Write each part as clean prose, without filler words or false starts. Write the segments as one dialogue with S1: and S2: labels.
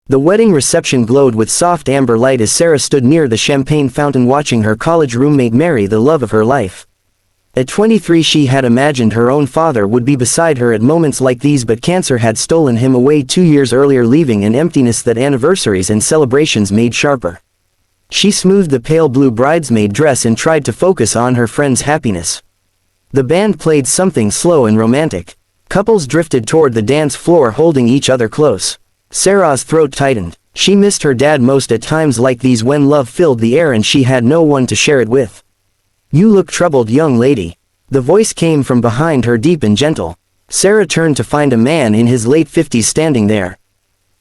S1: The wedding reception glowed with soft amber light as Sarah stood near the champagne fountain watching her college roommate marry the love of her life. At 23 she had imagined her own father would be beside her at moments like these, but cancer had stolen him away 2 years earlier, leaving an emptiness that anniversaries and celebrations made sharper. She smoothed the pale blue bridesmaid dress and tried to focus on her friend's happiness. The band played something slow and romantic. Couples drifted toward the dance floor holding each other close. Sarah's throat tightened. She missed her dad most at times like these, when love filled the air and she had no one to share it with. "You look troubled, young lady." The voice came from behind her, deep and gentle. Sarah turned to find a man in his late 50s standing there.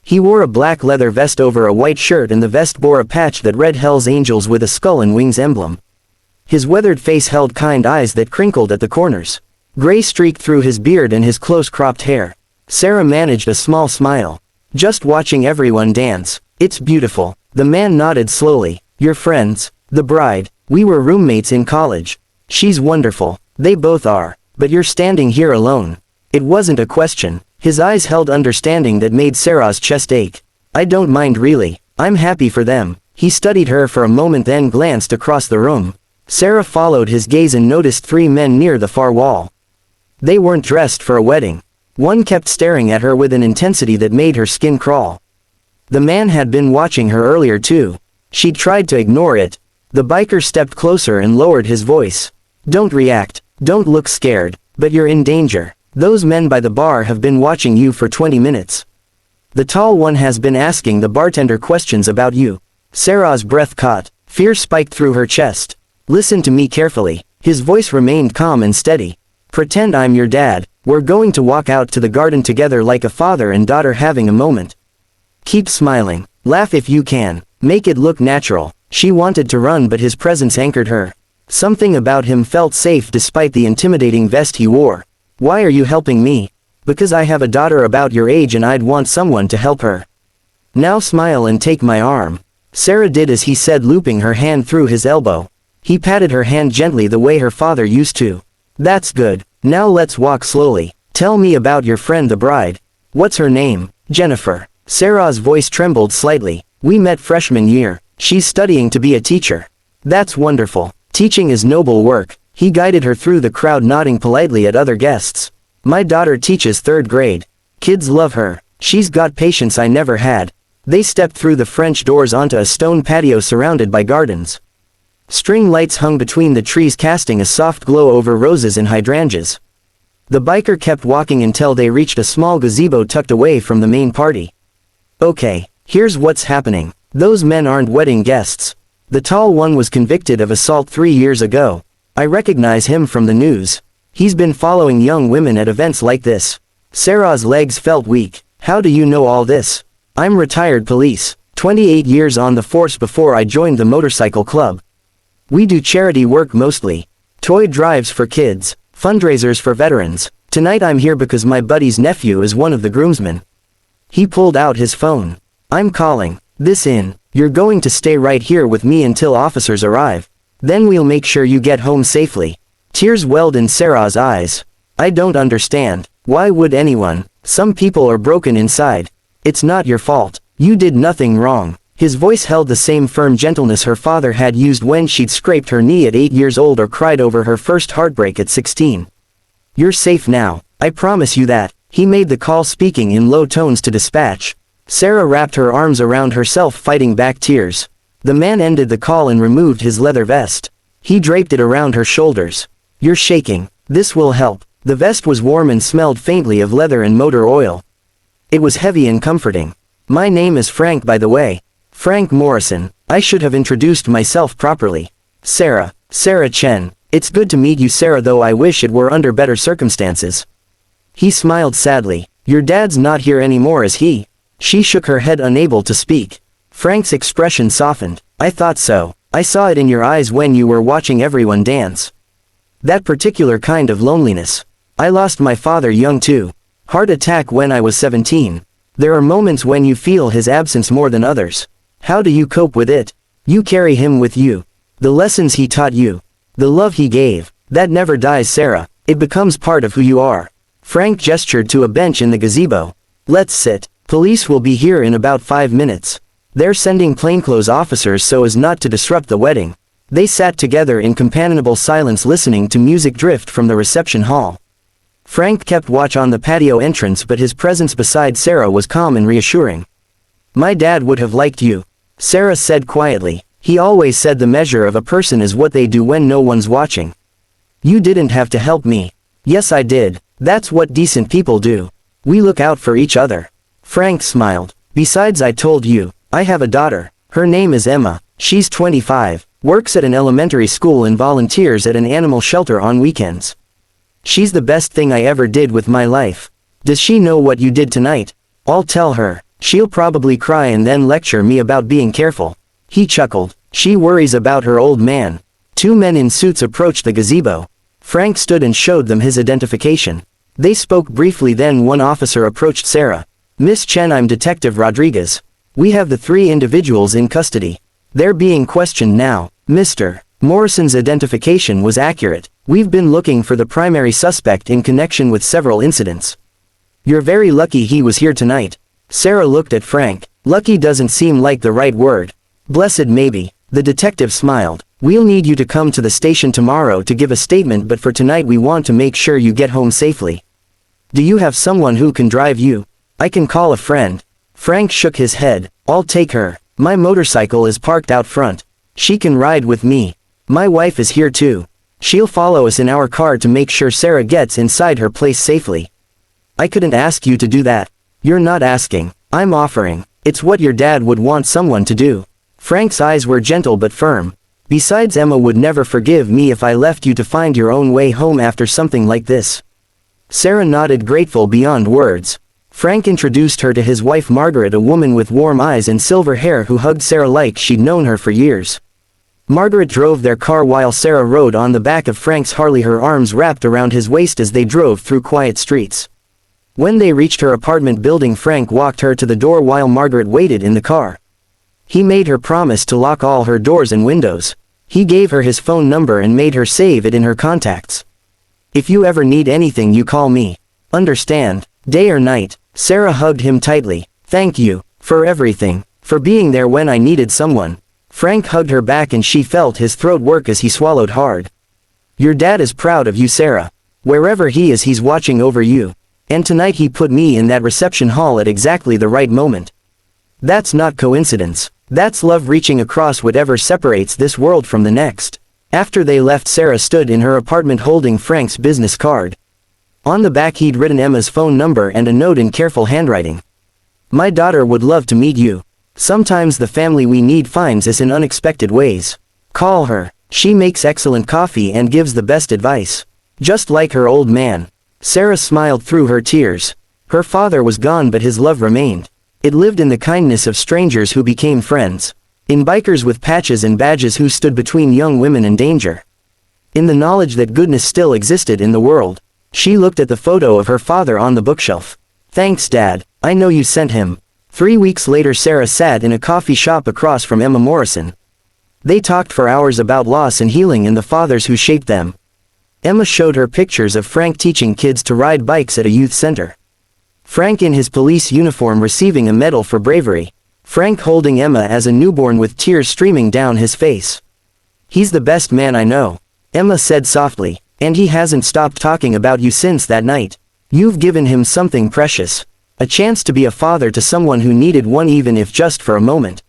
S1: He wore a black leather vest over a white shirt, and the vest bore a patch that read Hell's Angels with a skull and wings emblem. His weathered face held kind eyes that crinkled at the corners. Gray streaked through his beard and his close-cropped hair. Sarah managed a small smile. "Just watching everyone dance. It's beautiful." The man nodded slowly. "Your friends?" "The bride. We were roommates in college." "She's wonderful." "They both are. But you're standing here alone." It wasn't a question. His eyes held understanding that made Sarah's chest ache. "I don't mind really. I'm happy for them." He studied her for a moment, then glanced across the room. Sarah followed his gaze and noticed 3 men near the far wall. They weren't dressed for a wedding. One kept staring at her with an intensity that made her skin crawl. The man had been watching her earlier too. She tried to ignore it. The biker stepped closer and lowered his voice. "Don't react. Don't look scared. But you're in danger. Those men by the bar have been watching you for 20 minutes. The tall one has been asking the bartender questions about you." Sarah's breath caught. Fear spiked through her chest. "Listen to me carefully." His voice remained calm and steady. "Pretend I'm your dad. We're going to walk out to the garden together like a father and daughter having a moment. Keep smiling. Laugh if you can. Make it look natural." She wanted to run, but his presence anchored her. Something about him felt safe despite the intimidating vest he wore. "Why are you helping me?" "Because I have a daughter about your age and I'd want someone to help her. Now smile and take my arm." Sarah did as he said, looping her hand through his elbow. He patted her hand gently the way her father used to. "That's good. Now let's walk slowly. Tell me about your friend, the bride." "What's her name?" "Jennifer." Sarah's voice trembled slightly. "We met freshman year. She's studying to be a teacher." "That's wonderful. Teaching is noble work." He guided her through the crowd, nodding politely at other guests. "My daughter teaches 3rd grade. Kids love her. She's got patience I never had." They stepped through the French doors onto a stone patio surrounded by gardens. String lights hung between the trees, casting a soft glow over roses and hydrangeas. The biker kept walking until they reached a small gazebo tucked away from the main party. "Okay, here's what's happening. Those men aren't wedding guests. The tall one was convicted of assault 3 years ago. I recognize him from the news. He's been following young women at events like this." Sarah's legs felt weak. "How do you know all this?" "I'm retired police. 28 years on the force before I joined the motorcycle club. We do charity work mostly. Toy drives for kids, fundraisers for veterans. Tonight I'm here because my buddy's nephew is one of the groomsmen." He pulled out his phone. "I'm calling this in. You're going to stay right here with me until officers arrive. Then we'll make sure you get home safely." Tears welled in Sarah's eyes. "I don't understand. Why would anyone? Some people are broken inside. It's not your fault. You did nothing wrong." His voice held the same firm gentleness her father had used when she'd scraped her knee at 8 years old or cried over her first heartbreak at 16. "You're safe now. I promise you that." He made the call, speaking in low tones to dispatch. Sarah wrapped her arms around herself, fighting back tears. The man ended the call and removed his leather vest. He draped it around her shoulders. "You're shaking. This will help." The vest was warm and smelled faintly of leather and motor oil. It was heavy and comforting. "My name is Frank, by the way. Frank Morrison. I should have introduced myself properly. Sarah. Sarah Chen. It's good to meet you, Sarah, though I wish it were under better circumstances." He smiled sadly. "Your dad's not here anymore, is he?" She shook her head, unable to speak. Frank's expression softened. "I thought so. I saw it in your eyes when you were watching everyone dance. That particular kind of loneliness. I lost my father young too. Heart attack when I was 17. There are moments when you feel his absence more than others. How do you cope with it? You carry him with you. The lessons he taught you. The love he gave. That never dies, Sarah. It becomes part of who you are." Frank gestured to a bench in the gazebo. "Let's sit." Police will be here in about 5 minutes. They're sending plainclothes officers so as not to disrupt the wedding. They sat together in companionable silence listening to music drift from the reception hall. Frank kept watch on the patio entrance, but his presence beside Sarah was calm and reassuring. "My dad would have liked you," Sarah said quietly. "He always said the measure of a person is what they do when no one's watching. You didn't have to help me." "Yes, I did. That's what decent people do. We look out for each other." Frank smiled. "Besides, I told you, I have a daughter. Her name is Emma. She's 25, works at an elementary school and volunteers at an animal shelter on weekends. She's the best thing I ever did with my life. Does she know what you did tonight?" "I'll tell her. She'll probably cry and then lecture me about being careful." He chuckled. "She worries about her old man." 2 men in suits approached the gazebo. Frank stood and showed them his identification. They spoke briefly, then one officer approached Sarah. "Miss Chen, I'm Detective Rodriguez. We have the 3 individuals in custody. They're being questioned now." Mr. Morrison's identification was accurate. "We've been looking for the primary suspect in connection with several incidents. You're very lucky he was here tonight." Sarah looked at Frank. "Lucky doesn't seem like the right word." "Blessed maybe." The detective smiled. "We'll need you to come to the station tomorrow to give a statement, but for tonight we want to make sure you get home safely. Do you have someone who can drive you?" "I can call a friend." Frank shook his head. "I'll take her. My motorcycle is parked out front. She can ride with me. My wife is here too. She'll follow us in our car to make sure Sarah gets inside her place safely." "I couldn't ask you to do that." "You're not asking. I'm offering. It's what your dad would want someone to do." Frank's eyes were gentle but firm. "Besides, Emma would never forgive me if I left you to find your own way home after something like this." Sarah nodded, grateful beyond words. Frank introduced her to his wife Margaret, a woman with warm eyes and silver hair who hugged Sarah like she'd known her for years. Margaret drove their car while Sarah rode on the back of Frank's Harley, her arms wrapped around his waist as they drove through quiet streets. When they reached her apartment building, Frank walked her to the door while Margaret waited in the car. He made her promise to lock all her doors and windows. He gave her his phone number and made her save it in her contacts. "If you ever need anything, you call me. Understand? Day or night." Sarah hugged him tightly. "Thank you for everything, for being there when I needed someone." Frank hugged her back and she felt his throat work as he swallowed hard. "Your dad is proud of you, Sarah. Wherever he is, he's watching over you. And tonight he put me in that reception hall at exactly the right moment. That's not coincidence. That's love reaching across whatever separates this world from the next." After they left, Sarah stood in her apartment holding Frank's business card. On the back he'd written Emma's phone number and a note in careful handwriting. "My daughter would love to meet you. Sometimes the family we need finds us in unexpected ways. Call her. She makes excellent coffee and gives the best advice. Just like her old man." Sarah smiled through her tears. Her father was gone, but his love remained. It lived in the kindness of strangers who became friends. In bikers with patches and badges who stood between young women and danger. In the knowledge that goodness still existed in the world. She looked at the photo of her father on the bookshelf. "Thanks, Dad. I know you sent him." 3 weeks later, Sarah sat in a coffee shop across from Emma Morrison. They talked for hours about loss and healing and the fathers who shaped them. Emma showed her pictures of Frank teaching kids to ride bikes at a youth center. Frank in his police uniform receiving a medal for bravery. Frank holding Emma as a newborn with tears streaming down his face. "He's the best man I know," Emma said softly, "and he hasn't stopped talking about you since that night. You've given him something precious. A chance to be a father to someone who needed one, even if just for a moment."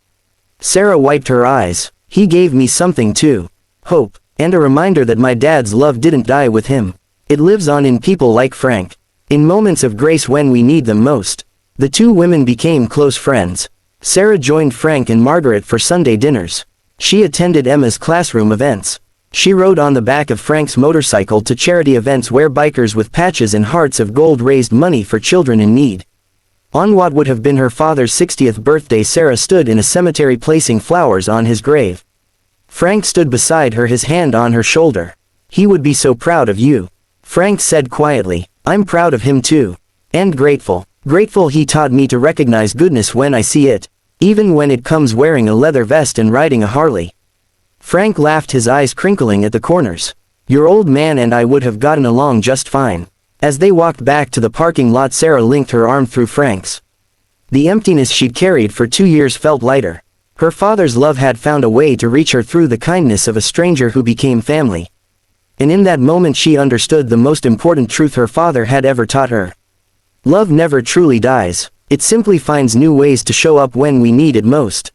S1: Sarah wiped her eyes. "He gave me something too. Hope. And a reminder that my dad's love didn't die with him. It lives on in people like Frank. In moments of grace when we need them most." The 2 women became close friends. Sarah joined Frank and Margaret for Sunday dinners. She attended Emma's classroom events. She rode on the back of Frank's motorcycle to charity events where bikers with patches and hearts of gold raised money for children in need. On what would have been her father's 60th birthday, Sarah stood in a cemetery placing flowers on his grave. Frank stood beside her, his hand on her shoulder. "He would be so proud of you." Frank said quietly. "I'm proud of him too. And grateful. Grateful he taught me to recognize goodness when I see it, even when it comes wearing a leather vest and riding a Harley." Frank laughed, his eyes crinkling at the corners. "Your old man and I would have gotten along just fine." As they walked back to the parking lot, Sarah linked her arm through Frank's. The emptiness she'd carried for 2 years felt lighter. Her father's love had found a way to reach her through the kindness of a stranger who became family. And in that moment she understood the most important truth her father had ever taught her. Love never truly dies, it simply finds new ways to show up when we need it most.